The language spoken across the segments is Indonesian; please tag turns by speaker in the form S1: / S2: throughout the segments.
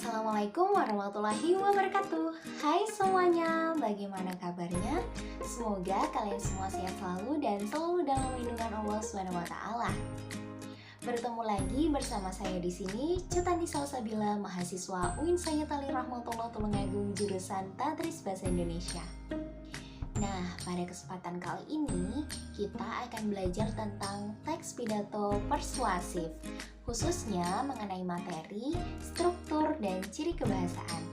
S1: Assalamualaikum warahmatullahi wabarakatuh. Hai semuanya, bagaimana kabarnya? Semoga kalian semua sehat selalu dan selalu dalam lindungan Allah SWT. Bertemu lagi bersama saya di sini, Cutani Salsabila, mahasiswa UIN Sayyid Ali Rahmatullah Tulungagung, jurusan Tadris Bahasa Indonesia. Nah, pada kesempatan kali ini kita akan belajar tentang teks pidato persuasif, khususnya mengenai materi, struktur, dan ciri kebahasaan.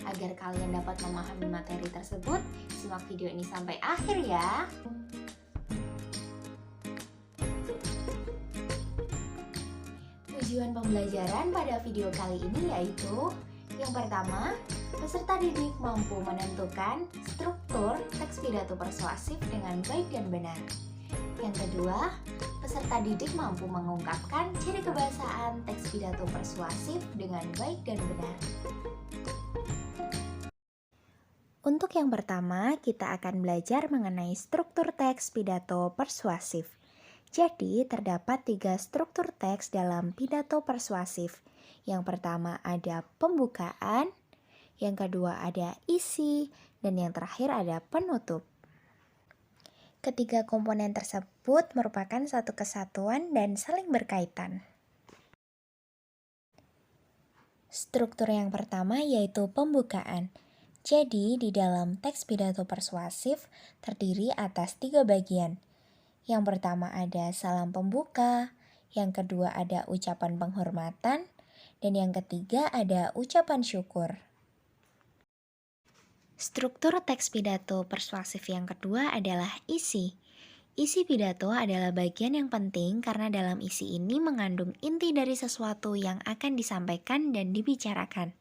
S1: Agar kalian dapat memahami materi tersebut, simak video ini sampai akhir ya. Tujuan pembelajaran pada video kali ini yaitu yang pertama, peserta didik mampu menentukan struktur teks pidato persuasif dengan baik dan benar. Yang kedua, peserta didik mampu mengungkapkan ciri kebahasaan teks pidato persuasif dengan baik dan benar. Untuk yang pertama, kita akan belajar mengenai struktur teks pidato persuasif. Jadi, terdapat 3 struktur teks dalam pidato persuasif. Yang pertama ada pembukaan, yang kedua ada isi, dan yang terakhir ada penutup. Ketiga komponen tersebut merupakan satu kesatuan dan saling berkaitan. Struktur yang pertama yaitu pembukaan. Jadi, di dalam teks pidato persuasif terdiri atas 3 bagian. Yang pertama ada salam pembuka, yang kedua ada ucapan penghormatan, dan yang ketiga ada ucapan syukur. Struktur teks pidato persuasif yang kedua adalah isi. Isi pidato adalah bagian yang penting karena dalam isi ini mengandung inti dari sesuatu yang akan disampaikan dan dibicarakan.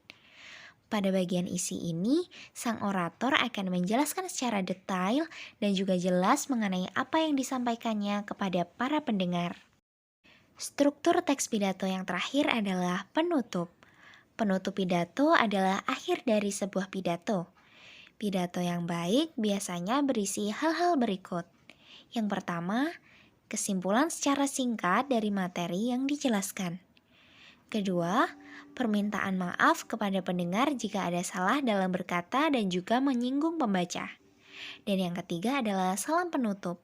S1: Pada bagian isi ini, sang orator akan menjelaskan secara detail dan juga jelas mengenai apa yang disampaikannya kepada para pendengar. Struktur teks pidato yang terakhir adalah penutup. Penutup pidato adalah akhir dari sebuah pidato. Pidato yang baik biasanya berisi hal-hal berikut. Yang pertama, kesimpulan secara singkat dari materi yang dijelaskan. Kedua, permintaan maaf kepada pendengar jika ada salah dalam berkata dan juga menyinggung pembaca. Dan yang ketiga adalah salam penutup.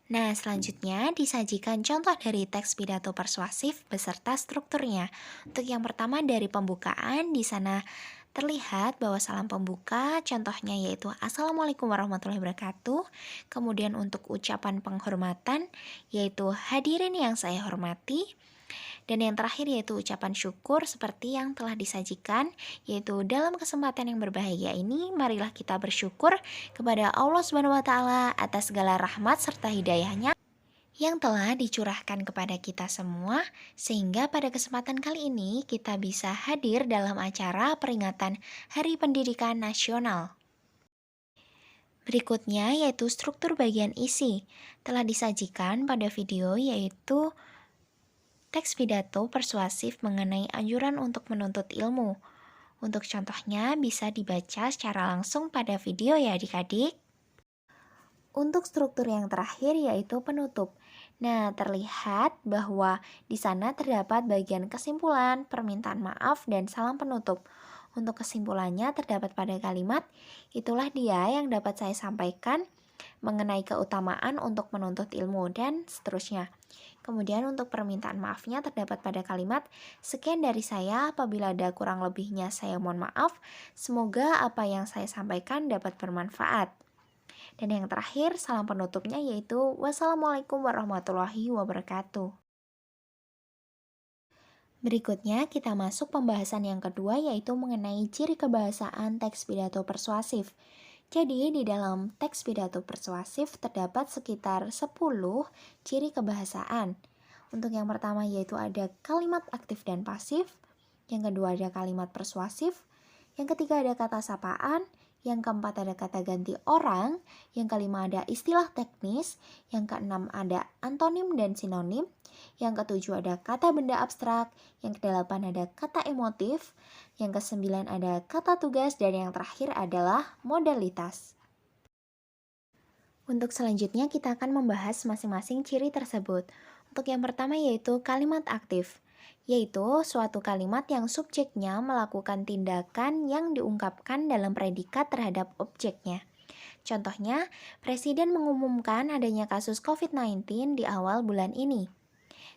S1: Nah, selanjutnya disajikan contoh dari teks pidato persuasif beserta strukturnya. Untuk yang pertama dari pembukaan, di sana terlihat bahwa salam pembuka contohnya yaitu Assalamualaikum warahmatullahi wabarakatuh. Kemudian untuk ucapan penghormatan yaitu hadirin yang saya hormati. Dan yang terakhir yaitu ucapan syukur seperti yang telah disajikan, yaitu dalam kesempatan yang berbahagia ini marilah kita bersyukur kepada Allah SWT atas segala rahmat serta hidayahnya yang telah dicurahkan kepada kita semua, sehingga pada kesempatan kali ini kita bisa hadir dalam acara peringatan Hari Pendidikan Nasional. Berikutnya yaitu struktur bagian isi, telah disajikan pada video yaitu teks pidato persuasif mengenai anjuran untuk menuntut ilmu. Untuk contohnya bisa dibaca secara langsung pada video ya adik-adik. Untuk struktur yang terakhir yaitu penutup. Nah, terlihat bahwa di sana terdapat bagian kesimpulan, permintaan maaf, dan salam penutup. Untuk kesimpulannya terdapat pada kalimat, itulah dia yang dapat saya sampaikan mengenai keutamaan untuk menuntut ilmu, dan seterusnya. Kemudian untuk permintaan maafnya terdapat pada kalimat, sekian dari saya, apabila ada kurang lebihnya saya mohon maaf, semoga apa yang saya sampaikan dapat bermanfaat. Dan yang terakhir, salam penutupnya yaitu wassalamualaikum warahmatullahi wabarakatuh. Berikutnya kita masuk pembahasan yang kedua yaitu mengenai ciri kebahasaan teks pidato persuasif. Jadi di dalam teks pidato persuasif terdapat sekitar 10 ciri kebahasaan. Untuk yang pertama yaitu ada kalimat aktif dan pasif, yang kedua ada kalimat persuasif, yang ketiga ada kata sapaan, yang keempat ada kata ganti orang, yang kelima ada istilah teknis, yang keenam ada antonim dan sinonim, yang ketujuh ada kata benda abstrak, yang kedelapan ada kata emotif, yang kesembilan ada kata tugas, dan yang terakhir adalah modalitas. Untuk selanjutnya kita akan membahas masing-masing ciri tersebut. Untuk yang pertama yaitu kalimat aktif. yaitu suatu kalimat yang subjeknya melakukan tindakan yang diungkapkan dalam predikat terhadap objeknya. Contohnya, Presiden mengumumkan adanya kasus COVID-19 di awal bulan ini.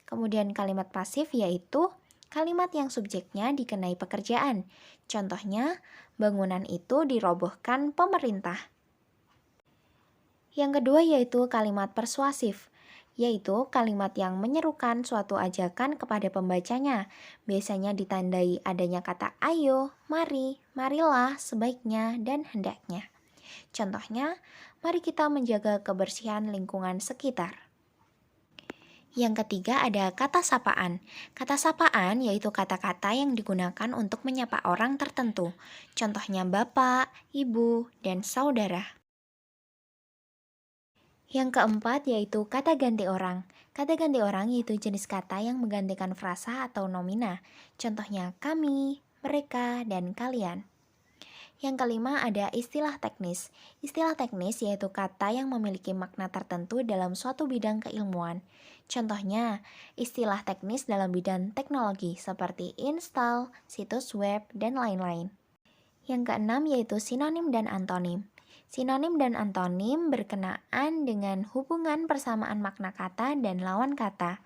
S1: Kemudian kalimat pasif yaitu kalimat yang subjeknya dikenai pekerjaan. Contohnya, bangunan itu dirobohkan pemerintah. Yang kedua yaitu kalimat persuasif, yaitu kalimat yang menyerukan suatu ajakan kepada pembacanya. Biasanya ditandai adanya kata ayo, mari, marilah, sebaiknya, dan hendaknya. Contohnya, mari kita menjaga kebersihan lingkungan sekitar. Yang ketiga ada kata sapaan. Kata sapaan yaitu kata-kata yang digunakan untuk menyapa orang tertentu. Contohnya bapak, ibu, dan saudara. Yang keempat yaitu kata ganti orang. Kata ganti orang yaitu jenis kata yang menggantikan frasa atau nomina. Contohnya kami, mereka, dan kalian. Yang kelima ada istilah teknis. Istilah teknis yaitu kata yang memiliki makna tertentu dalam suatu bidang keilmuan. Contohnya, istilah teknis dalam bidang teknologi seperti install, situs web, dan lain-lain. Yang keenam yaitu sinonim dan antonim. Sinonim dan antonim berkenaan dengan hubungan persamaan makna kata dan lawan kata.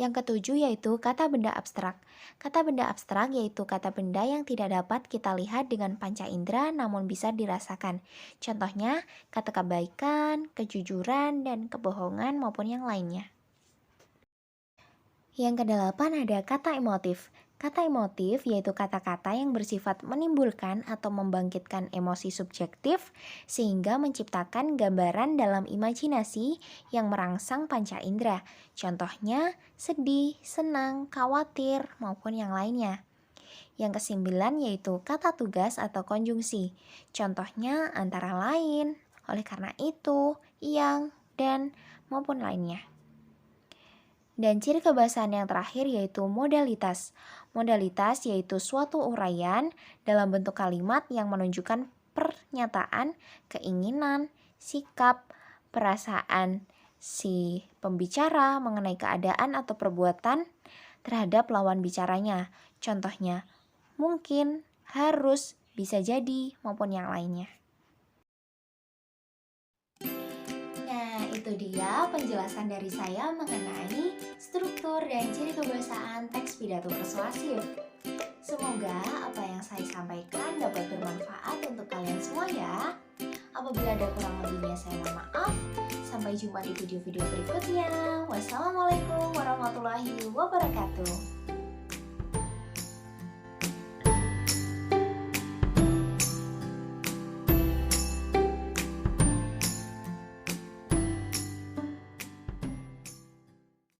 S1: Yang ketujuh yaitu kata benda abstrak. Kata benda abstrak yaitu kata benda yang tidak dapat kita lihat dengan panca indera namun bisa dirasakan. Contohnya, kata kebaikan, kejujuran, dan kebohongan maupun yang lainnya. Yang kedelapan ada kata emotif. Kata emotif yaitu kata-kata yang bersifat menimbulkan atau membangkitkan emosi subjektif sehingga menciptakan gambaran dalam imajinasi yang merangsang panca indera. Contohnya sedih, senang, khawatir, maupun yang lainnya. Yang kesembilan yaitu kata tugas atau konjungsi. Contohnya antara lain, oleh karena itu, yang, dan, maupun lainnya. Dan ciri kebahasaan yang terakhir yaitu modalitas. Modalitas yaitu suatu uraian dalam bentuk kalimat yang menunjukkan pernyataan, keinginan, sikap, perasaan si pembicara mengenai keadaan atau perbuatan terhadap lawan bicaranya. Contohnya, mungkin, harus, bisa jadi, maupun yang lainnya. Itu dia penjelasan dari saya mengenai struktur dan ciri kebahasaan teks pidato persuasif. Semoga apa yang saya sampaikan dapat bermanfaat untuk kalian semua ya. Apabila ada kurang lebihnya saya mohon maaf. Sampai jumpa di video-video berikutnya. Wassalamualaikum warahmatullahi wabarakatuh.